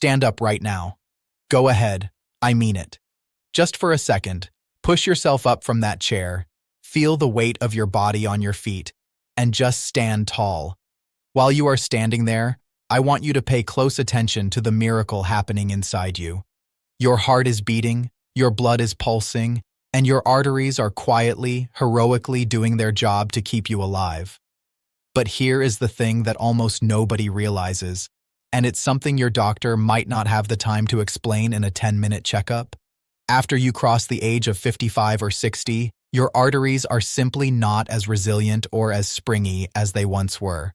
stand up right now. Go ahead, I mean it. Just for a second, push yourself up from that chair, feel the weight of your body on your feet, and just stand tall. While you are standing there, I want you to pay close attention to the miracle happening inside you. Your heart is beating, your blood is pulsing, and your arteries are quietly, heroically doing their job to keep you alive. But here is the thing that almost nobody realizes, and it's something your doctor might not have the time to explain in a 10-minute checkup. After you cross the age of 55 or 60, your arteries are simply not as resilient or as springy as they once were.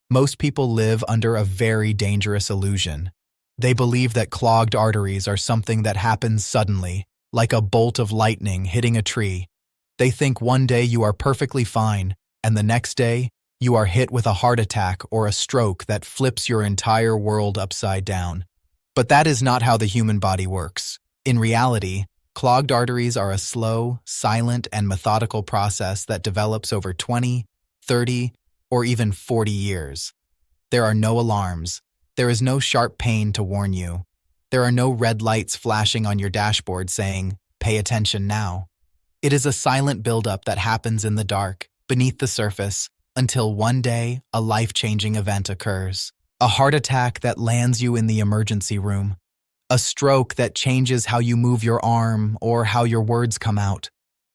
Most people live under a very dangerous illusion. They believe that clogged arteries are something that happens suddenly, like a bolt of lightning hitting a tree. They think one day you are perfectly fine, and the next day, you are hit with a heart attack or a stroke that flips your entire world upside down. But that is not how the human body works. In reality, clogged arteries are a slow, silent, and methodical process that develops over 20, 30, or even 40 years. There are no alarms. There is no sharp pain to warn you. There are no red lights flashing on your dashboard saying, "Pay attention now." It is a silent buildup that happens in the dark, beneath the surface, until one day a life-changing event occurs. A heart attack that lands you in the emergency room. A stroke that changes how you move your arm or how your words come out.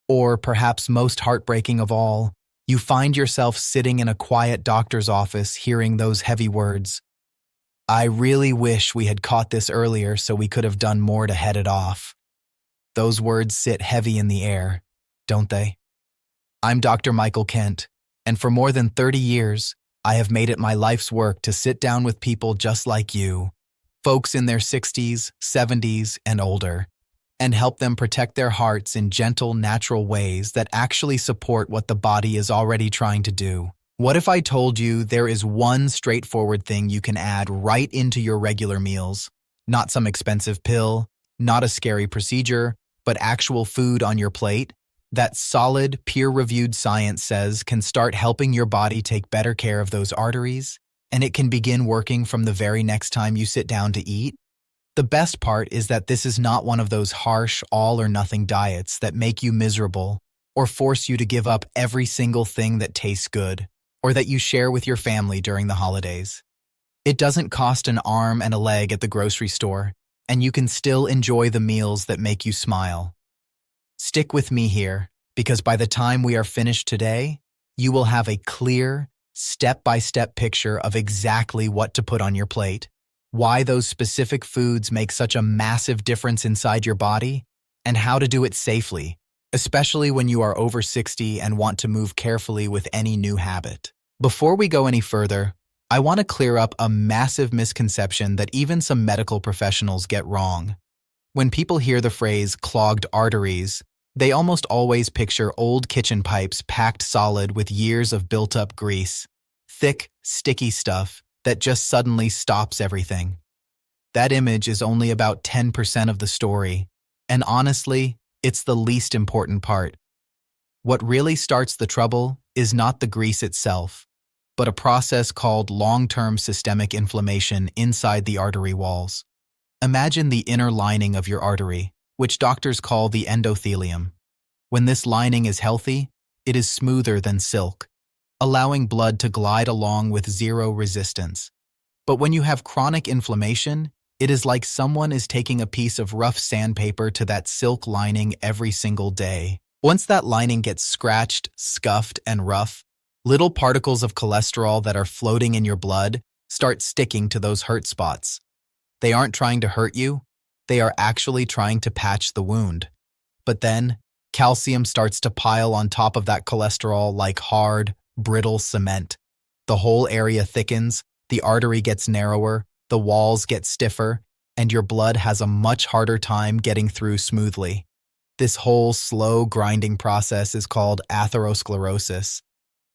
Or perhaps most heartbreaking of all, you find yourself sitting in a quiet doctor's office hearing those heavy words. "I really wish we had caught this earlier so we could have done more to head it off." Those words sit heavy in the air, don't they? I'm Dr. Michael Kent, and for more than 30 years, I have made it my life's work to sit down with people just like you, folks in their 60s, 70s, and older, and help them protect their hearts in gentle, natural ways that actually support what the body is already trying to do. What if I told you there is one straightforward thing you can add right into your regular meals? Not some expensive pill, not a scary procedure, but actual food on your plate that solid, peer-reviewed science says can start helping your body take better care of those arteries, and it can begin working from the very next time you sit down to eat? The best part is that this is not one of those harsh, all-or-nothing diets that make you miserable or force you to give up every single thing that tastes good, or that you share with your family during the holidays. It doesn't cost an arm and a leg at the grocery store, and you can still enjoy the meals that make you smile. Stick with me here, because by the time we are finished today, you will have a clear, step-by-step picture of exactly what to put on your plate, why those specific foods make such a massive difference inside your body, and how to do it safely, especially when you are over 60 and want to move carefully with any new habit. Before we go any further, I want to clear up a massive misconception that even some medical professionals get wrong. When people hear the phrase clogged arteries, they almost always picture old kitchen pipes packed solid with years of built-up grease, thick, sticky stuff that just suddenly stops everything. That image is only about 10% of the story, and honestly, it's the least important part. What really starts the trouble is not the grease itself, but a process called long-term systemic inflammation inside the artery walls. Imagine the inner lining of your artery, which doctors call the endothelium. When this lining is healthy, it is smoother than silk, allowing blood to glide along with zero resistance. But when you have chronic inflammation, it is like someone is taking a piece of rough sandpaper to that silk lining every single day. Once that lining gets scratched, scuffed, and rough, little particles of cholesterol that are floating in your blood start sticking to those hurt spots. They aren't trying to hurt you, they are actually trying to patch the wound. But then, calcium starts to pile on top of that cholesterol like hard, brittle cement. The whole area thickens, the artery gets narrower, the walls get stiffer, and your blood has a much harder time getting through smoothly. This whole slow grinding process is called atherosclerosis.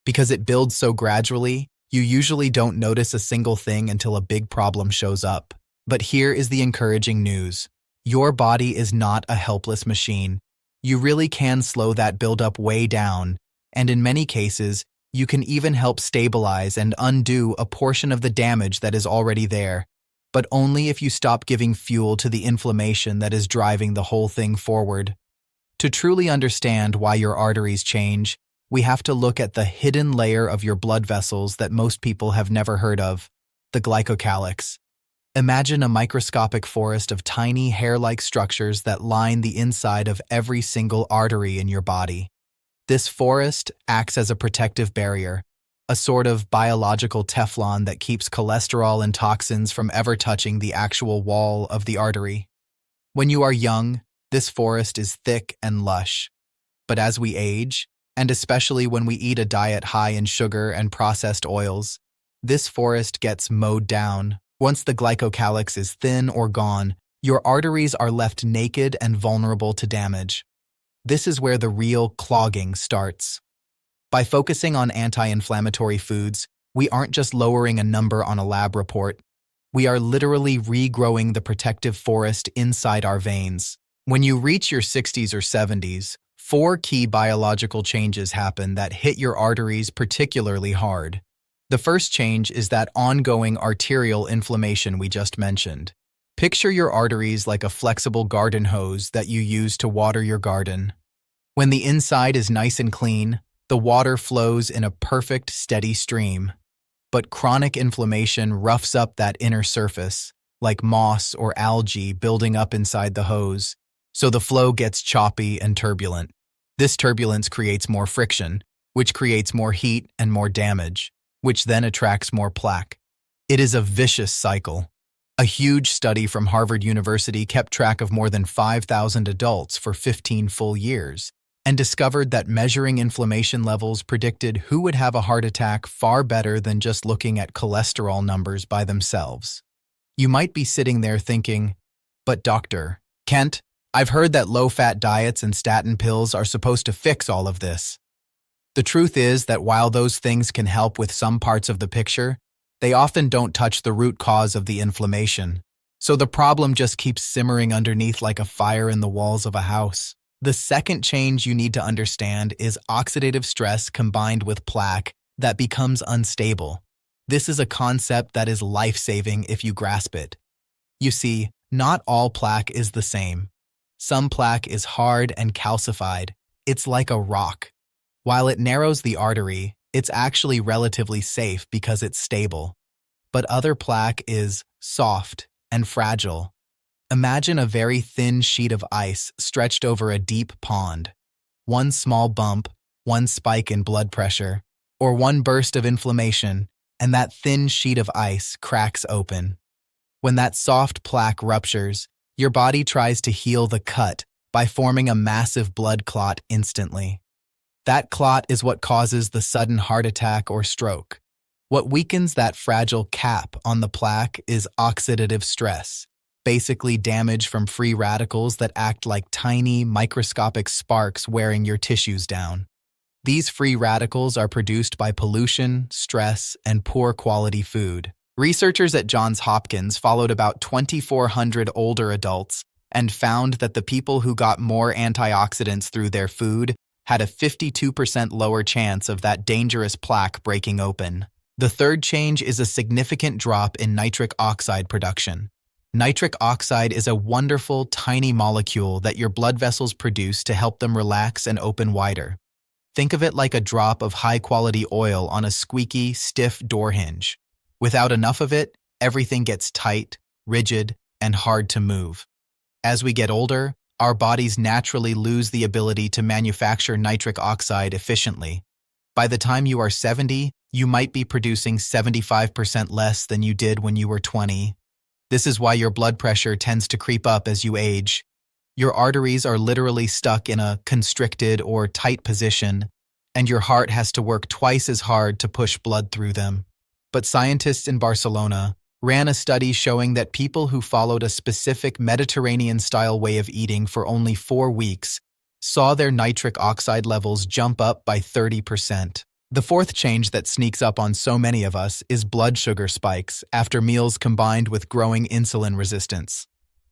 Because it builds so gradually, you usually don't notice a single thing until a big problem shows up. But here is the encouraging news. Your body is not a helpless machine. You really can slow that buildup way down, and in many cases, you can even help stabilize and undo a portion of the damage that is already there. but only if you stop giving fuel to the inflammation that is driving the whole thing forward. To truly understand why your arteries change, we have to look at the hidden layer of your blood vessels that most people have never heard of, the glycocalyx. Imagine a microscopic forest of tiny hair-like structures that line the inside of every single artery in your body. This forest acts as a protective barrier, a sort of biological Teflon that keeps cholesterol and toxins from ever touching the actual wall of the artery. When you are young, this forest is thick and lush. But as we age, and especially when we eat a diet high in sugar and processed oils, this forest gets mowed down. Once the glycocalyx is thin or gone, your arteries are left naked and vulnerable to damage. This is where the real clogging starts. By focusing on anti-inflammatory foods, we aren't just lowering a number on a lab report. We are literally regrowing the protective forest inside our veins. When you reach your 60s or 70s, 4 key biological changes happen that hit your arteries particularly hard. The first change is that ongoing arterial inflammation we just mentioned. Picture your arteries like a flexible garden hose that you use to water your garden. When the inside is nice and clean, the water flows in a perfect, steady stream. But chronic inflammation roughs up that inner surface, like moss or algae building up inside the hose, so the flow gets choppy and turbulent. This turbulence creates more friction, which creates more heat and more damage, which then attracts more plaque. It is a vicious cycle. A huge study from Harvard University kept track of more than 5,000 adults for 15 full years and discovered that measuring inflammation levels predicted who would have a heart attack far better than just looking at cholesterol numbers by themselves. You might be sitting there thinking, "But Dr. Kent, I've heard that low-fat diets and statin pills are supposed to fix all of this." The truth is that while those things can help with some parts of the picture, they often don't touch the root cause of the inflammation. So the problem just keeps simmering underneath like a fire in the walls of a house. The second change you need to understand is oxidative stress combined with plaque that becomes unstable. This is a concept that is life-saving if you grasp it. You see, not all plaque is the same. Some plaque is hard and calcified. It's like a rock. While it narrows the artery, it's actually relatively safe because it's stable. But other plaque is soft and fragile. Imagine a very thin sheet of ice stretched over a deep pond. One small bump, one spike in blood pressure, or one burst of inflammation, and that thin sheet of ice cracks open. When that soft plaque ruptures, your body tries to heal the cut by forming a massive blood clot instantly. That clot is what causes the sudden heart attack or stroke. What weakens that fragile cap on the plaque is oxidative stress, basically damage from free radicals that act like tiny, microscopic sparks wearing your tissues down. These free radicals are produced by pollution, stress, and poor quality food. Researchers at Johns Hopkins followed about 2,400 older adults and found that the people who got more antioxidants through their food had a 52% lower chance of that dangerous plaque breaking open. The third change is a significant drop in nitric oxide production. Nitric oxide is a wonderful, tiny molecule that your blood vessels produce to help them relax and open wider. Think of it like a drop of high-quality oil on a squeaky, stiff door hinge. Without enough of it, everything gets tight, rigid, and hard to move. As we get older, our bodies naturally lose the ability to manufacture nitric oxide efficiently. By the time you are 70, you might be producing 75% less than you did when you were 20. This is why your blood pressure tends to creep up as you age. Your arteries are literally stuck in a constricted or tight position, and your heart has to work twice as hard to push blood through them. But scientists in Barcelona ran a study showing that people who followed a specific Mediterranean-style way of eating for only 4 weeks saw their nitric oxide levels jump up by 30%. The fourth change that sneaks up on so many of us is blood sugar spikes after meals combined with growing insulin resistance.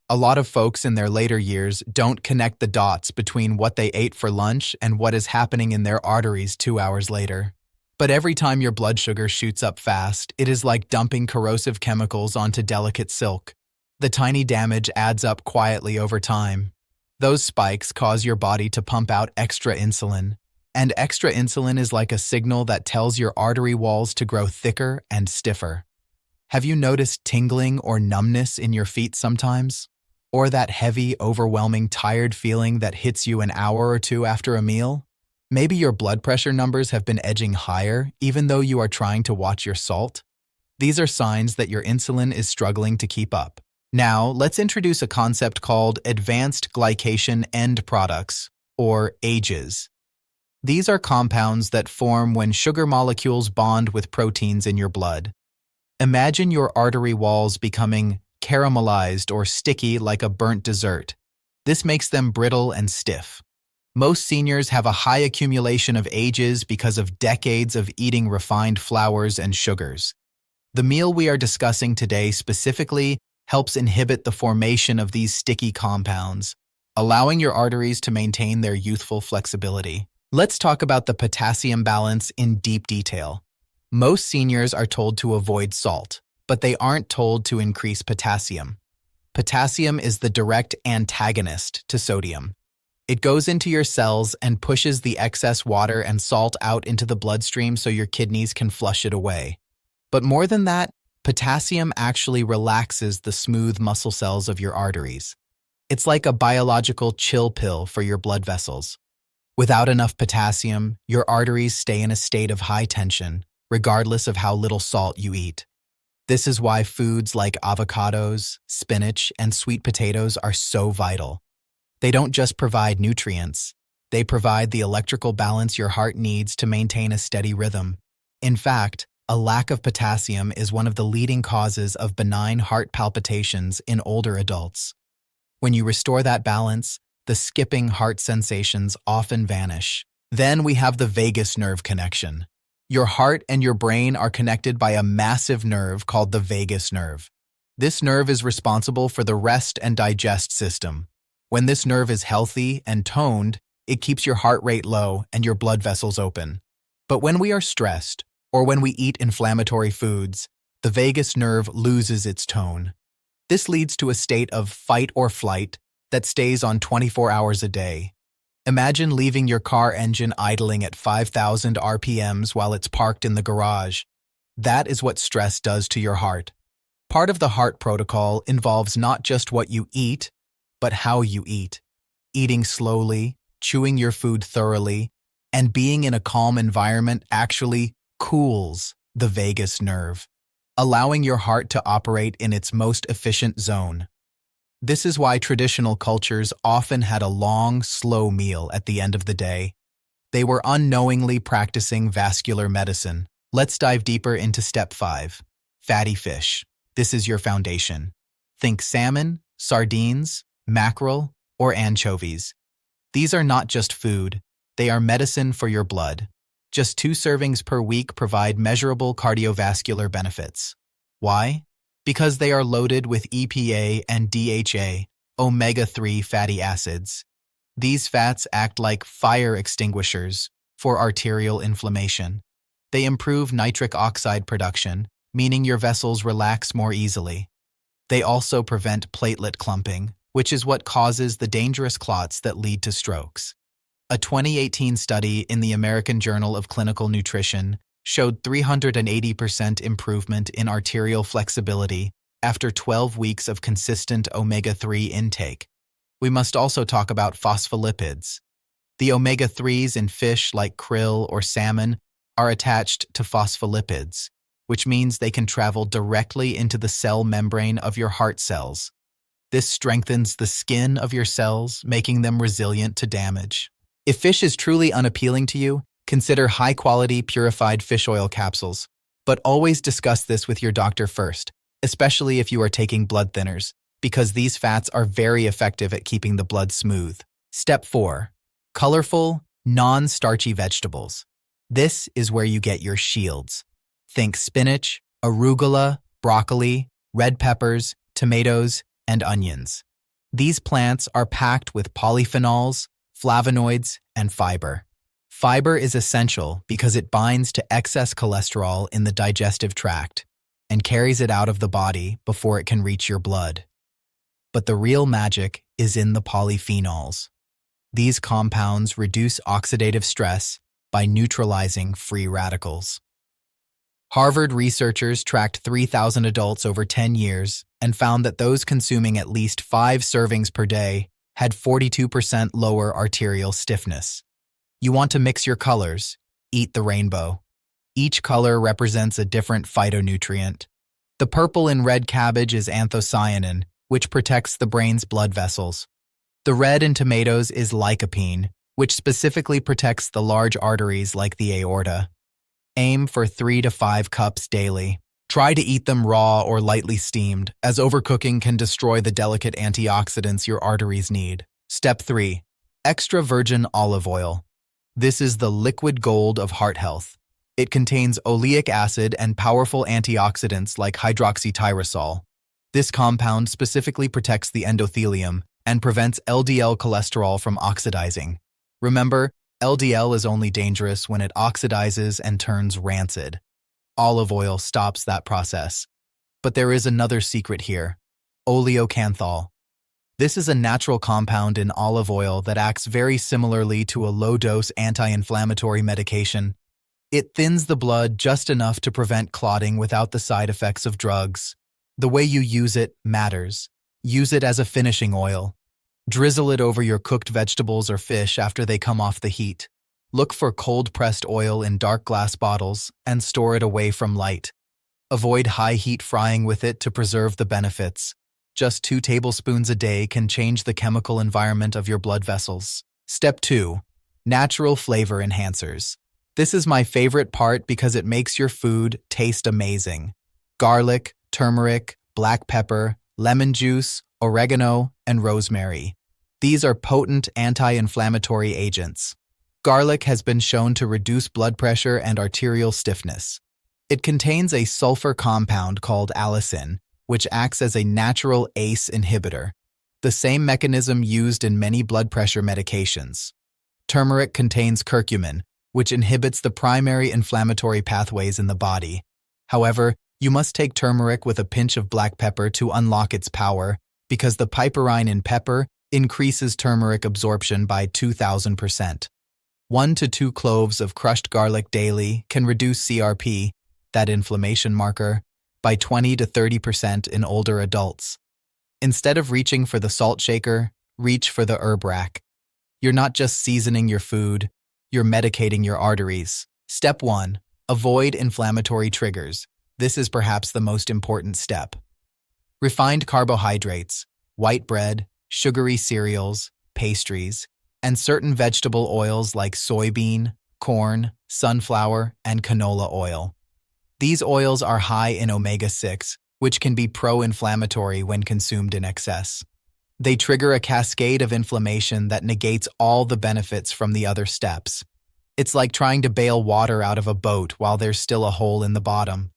A lot of folks in their later years don't connect the dots between what they ate for lunch and what is happening in their arteries 2 hours later. But every time your blood sugar shoots up fast, it is like dumping corrosive chemicals onto delicate silk. The tiny damage adds up quietly over time. Those spikes cause your body to pump out extra insulin, and extra insulin is like a signal that tells your artery walls to grow thicker and stiffer. Have you noticed tingling or numbness in your feet sometimes? Or that heavy, overwhelming, tired feeling that hits you an hour or two after a meal? Maybe your blood pressure numbers have been edging higher even though you are trying to watch your salt. These are signs that your insulin is struggling to keep up. Now, let's introduce a concept called advanced glycation end products, or AGEs. These are compounds that form when sugar molecules bond with proteins in your blood. Imagine your artery walls becoming caramelized or sticky like a burnt dessert. This makes them brittle and stiff. Most seniors have a high accumulation of AGEs because of decades of eating refined flours and sugars. The meal we are discussing today specifically helps inhibit the formation of these sticky compounds, allowing your arteries to maintain their youthful flexibility. Let's talk about the potassium balance in deep detail. Most seniors are told to avoid salt, but they aren't told to increase potassium. Potassium is the direct antagonist to sodium. It goes into your cells and pushes the excess water and salt out into the bloodstream so your kidneys can flush it away. But more than that, potassium actually relaxes the smooth muscle cells of your arteries. It's like a biological chill pill for your blood vessels. Without enough potassium, your arteries stay in a state of high tension, regardless of how little salt you eat. This is why foods like avocados, spinach, and sweet potatoes are so vital. They don't just provide nutrients, they provide the electrical balance your heart needs to maintain a steady rhythm. In fact, a lack of potassium is one of the leading causes of benign heart palpitations in older adults. When you restore that balance, the skipping heart sensations often vanish. Then we have the vagus nerve connection. Your heart and your brain are connected by a massive nerve called the vagus nerve. This nerve is responsible for the rest and digest system. When this nerve is healthy and toned, it keeps your heart rate low and your blood vessels open. But when we are stressed, or when we eat inflammatory foods, the vagus nerve loses its tone. This leads to a state of fight or flight that stays on 24 hours a day. Imagine leaving your car engine idling at 5,000 RPMs while it's parked in the garage. That is what stress does to your heart. Part of the heart protocol involves not just what you eat, but how you eat. Eating slowly, chewing your food thoroughly, and being in a calm environment actually cools the vagus nerve, allowing your heart to operate in its most efficient zone. This is why traditional cultures often had a long, slow meal at the end of the day. They were unknowingly practicing vascular medicine. Let's dive deeper into step 5. Fatty fish. This is your foundation. Think salmon, sardines, mackerel, or anchovies. These are not just food, they are medicine for your blood. Just 2 servings per week provide measurable cardiovascular benefits. Why? Because they are loaded with EPA and DHA, omega-3 fatty acids. These fats act like fire extinguishers for arterial inflammation. They improve nitric oxide production, meaning your vessels relax more easily. They also prevent platelet clumping, which is what causes the dangerous clots that lead to strokes. A 2018 study in the American Journal of Clinical Nutrition showed 380% improvement in arterial flexibility after 12 weeks of consistent omega-3 intake. We must also talk about phospholipids. The omega-3s in fish like krill or salmon are attached to phospholipids, which means they can travel directly into the cell membrane of your heart cells. This strengthens the skin of your cells, making them resilient to damage. If fish is truly unappealing to you, consider high-quality purified fish oil capsules. But always discuss this with your doctor first, especially if you are taking blood thinners, because these fats are very effective at keeping the blood smooth. Step 4. Colorful, non-starchy vegetables. This is where you get your shields. Think spinach, arugula, broccoli, red peppers, tomatoes, and onions. These plants are packed with polyphenols, flavonoids, and fiber. Fiber is essential because it binds to excess cholesterol in the digestive tract and carries it out of the body before it can reach your blood. But the real magic is in the polyphenols. These compounds reduce oxidative stress by neutralizing free radicals. Harvard researchers tracked 3,000 adults over 10 years and found that those consuming at least 5 servings per day had 42% lower arterial stiffness. You want to mix your colors? Eat the rainbow. Each color represents a different phytonutrient. The purple in red cabbage is anthocyanin, which protects the brain's blood vessels. The red in tomatoes is lycopene, which specifically protects the large arteries like the aorta. Aim for 3 to 5 cups daily. Try to eat them raw or lightly steamed, as overcooking can destroy the delicate antioxidants your arteries need. Step 3. Extra virgin olive oil. This is the liquid gold of heart health. It contains oleic acid and powerful antioxidants like hydroxytyrosol. This compound specifically protects the endothelium and prevents LDL cholesterol from oxidizing. Remember, LDL is only dangerous when it oxidizes and turns rancid. Olive oil stops that process. But there is another secret here: oleocanthal. This is a natural compound in olive oil that acts very similarly to a low-dose anti-inflammatory medication. It thins the blood just enough to prevent clotting without the side effects of drugs. The way you use it matters. Use it as a finishing oil. Drizzle it over your cooked vegetables or fish after they come off the heat. Look for cold-pressed oil in dark glass bottles and store it away from light. Avoid high-heat frying with it to preserve the benefits. Just 2 tablespoons a day can change the chemical environment of your blood vessels. Step 2. Natural flavor enhancers. This is my favorite part because it makes your food taste amazing. Garlic, turmeric, black pepper, lemon juice, oregano, and rosemary. These are potent anti-inflammatory agents. Garlic has been shown to reduce blood pressure and arterial stiffness. It contains a sulfur compound called allicin, which acts as a natural ACE inhibitor, the same mechanism used in many blood pressure medications. Turmeric contains curcumin, which inhibits the primary inflammatory pathways in the body. However, you must take turmeric with a pinch of black pepper to unlock its power, because the piperine in pepper increases turmeric absorption by 2,000%. 1 to 2 cloves of crushed garlic daily can reduce CRP, that inflammation marker, by 20 to 30% in older adults. Instead of reaching for the salt shaker, reach for the herb rack. You're not just seasoning your food, you're medicating your arteries. Step 1. Avoid inflammatory triggers. This is perhaps the most important step. Refined carbohydrates, white bread, sugary cereals, pastries, and certain vegetable oils like soybean, corn, sunflower, and canola oil. These oils are high in omega-6, which can be pro-inflammatory when consumed in excess. They trigger a cascade of inflammation that negates all the benefits from the other steps. It's like trying to bail water out of a boat while there's still a hole in the bottom.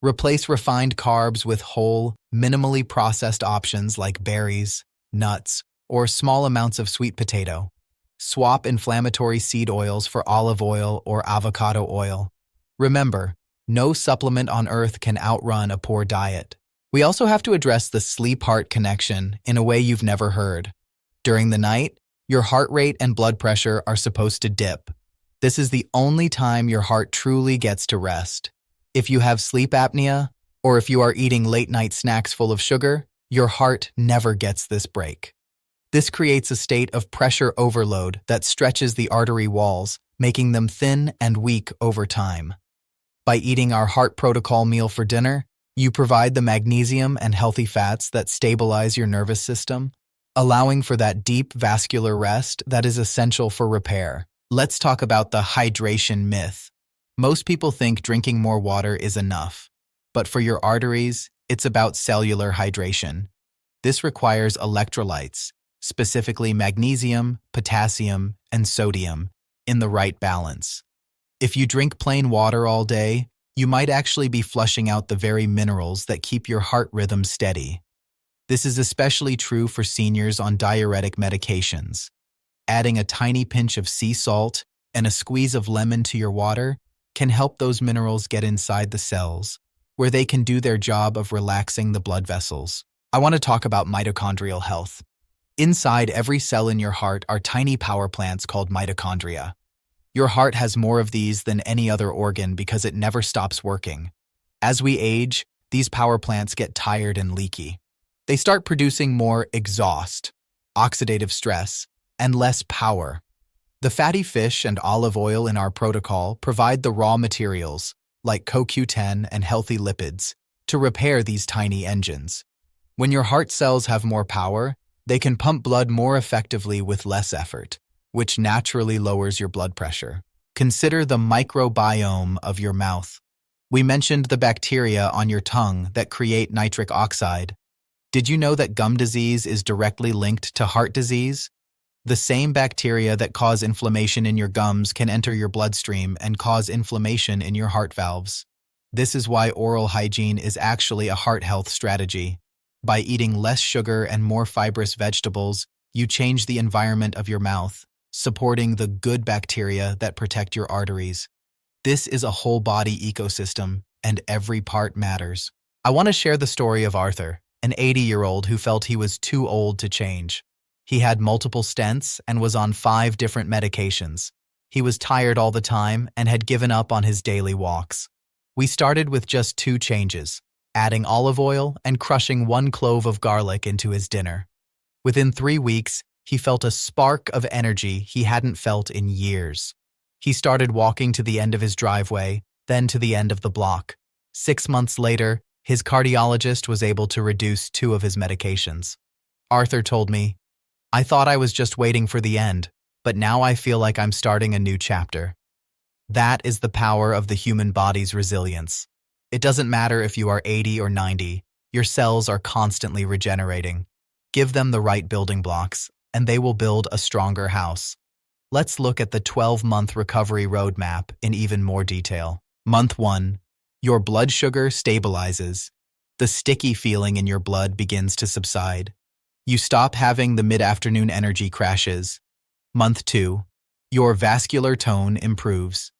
Replace refined carbs with whole, minimally processed options like berries, nuts, or small amounts of sweet potato. Swap inflammatory seed oils for olive oil or avocado oil. Remember, no supplement on earth can outrun a poor diet. We also have to address the sleep-heart connection in a way you've never heard. During the night, your heart rate and blood pressure are supposed to dip. This is the only time your heart truly gets to rest. If you have sleep apnea, or if you are eating late-night snacks full of sugar, your heart never gets this break. This creates a state of pressure overload that stretches the artery walls, making them thin and weak over time. By eating our heart protocol meal for dinner, you provide the magnesium and healthy fats that stabilize your nervous system, allowing for that deep vascular rest that is essential for repair. Let's talk about the hydration myth. Most people think drinking more water is enough, but for your arteries, it's about cellular hydration. This requires electrolytes, specifically magnesium, potassium, and sodium, in the right balance. If you drink plain water all day, you might actually be flushing out the very minerals that keep your heart rhythm steady. This is especially true for seniors on diuretic medications. Adding a tiny pinch of sea salt, and a squeeze of lemon to your water can help those minerals get inside the cells, where they can do their job of relaxing the blood vessels. I want to talk about mitochondrial health. Inside every cell in your heart are tiny power plants called mitochondria. Your heart has more of these than any other organ because it never stops working. As we age, these power plants get tired and leaky. They start producing more exhaust, oxidative stress, and less power. The fatty fish and olive oil in our protocol provide the raw materials, like CoQ10 and healthy lipids, to repair these tiny engines. When your heart cells have more power, they can pump blood more effectively with less effort, which naturally lowers your blood pressure. Consider the microbiome of your mouth. We mentioned the bacteria on your tongue that create nitric oxide. Did you know that gum disease is directly linked to heart disease? The same bacteria that cause inflammation in your gums can enter your bloodstream and cause inflammation in your heart valves. This is why oral hygiene is actually a heart health strategy. By eating less sugar and more fibrous vegetables, you change the environment of your mouth, supporting the good bacteria that protect your arteries. This is a whole body ecosystem, and every part matters. I want to share the story of Arthur, an 80-year-old who felt he was too old to change. He had multiple stents and was on 5 different medications. He was tired all the time and had given up on his daily walks. We started with just 2 changes, adding olive oil and crushing 1 clove of garlic into his dinner. Within 3 weeks, he felt a spark of energy he hadn't felt in years. He started walking to the end of his driveway, then to the end of the block. 6 months later, his cardiologist was able to reduce 2 of his medications. Arthur told me, "I thought I was just waiting for the end, but now I feel like I'm starting a new chapter." That is the power of the human body's resilience. It doesn't matter if you are 80 or 90, your cells are constantly regenerating. Give them the right building blocks, and they will build a stronger house. Let's look at the 12-month recovery roadmap in even more detail. Month 1. Your blood sugar stabilizes. The sticky feeling in your blood begins to subside. You stop having the mid-afternoon energy crashes. Month 2. Your vascular tone improves.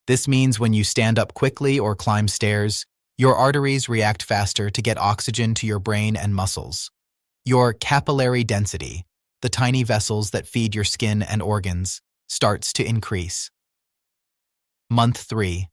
This means when you stand up quickly or climb stairs, your arteries react faster to get oxygen to your brain and muscles. Your capillary density, the tiny vessels that feed your skin and organs, starts to increase. Month 3.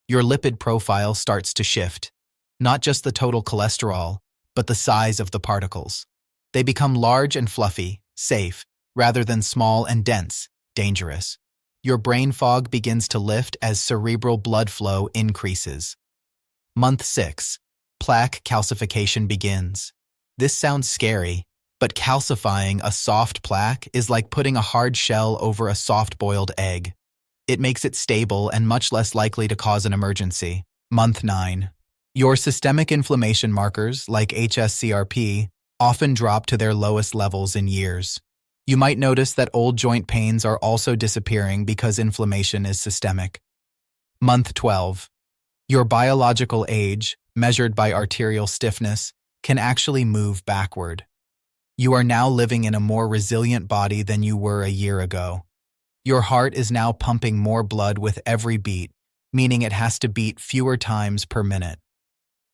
Your lipid profile starts to shift. Not just the total cholesterol, but the size of the particles. They become large and fluffy, safe, rather than small and dense, dangerous. Your brain fog begins to lift as cerebral blood flow increases. Month 6. Plaque calcification begins. This sounds scary, but calcifying a soft plaque is like putting a hard shell over a soft-boiled egg. It makes it stable and much less likely to cause an emergency. Month 9. Your systemic inflammation markers, like hsCRP, often drop to their lowest levels in years. You might notice that old joint pains are also disappearing because inflammation is systemic. Month 12. Your biological age, measured by arterial stiffness, can actually move backward. You are now living in a more resilient body than you were a year ago. Your heart is now pumping more blood with every beat, meaning it has to beat fewer times per minute.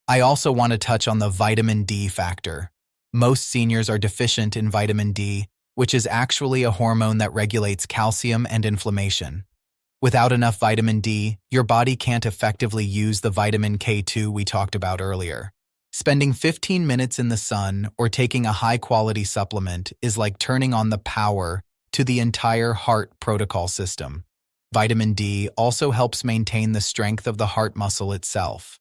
I also want to touch on the vitamin D factor. Most seniors are deficient in vitamin D, which is actually a hormone that regulates calcium and inflammation. Without enough vitamin D, your body can't effectively use the vitamin K2 we talked about earlier. Spending 15 minutes in the sun or taking a high-quality supplement is like turning on the power to the entire heart protocol system. Vitamin D also helps maintain the strength of the heart muscle itself.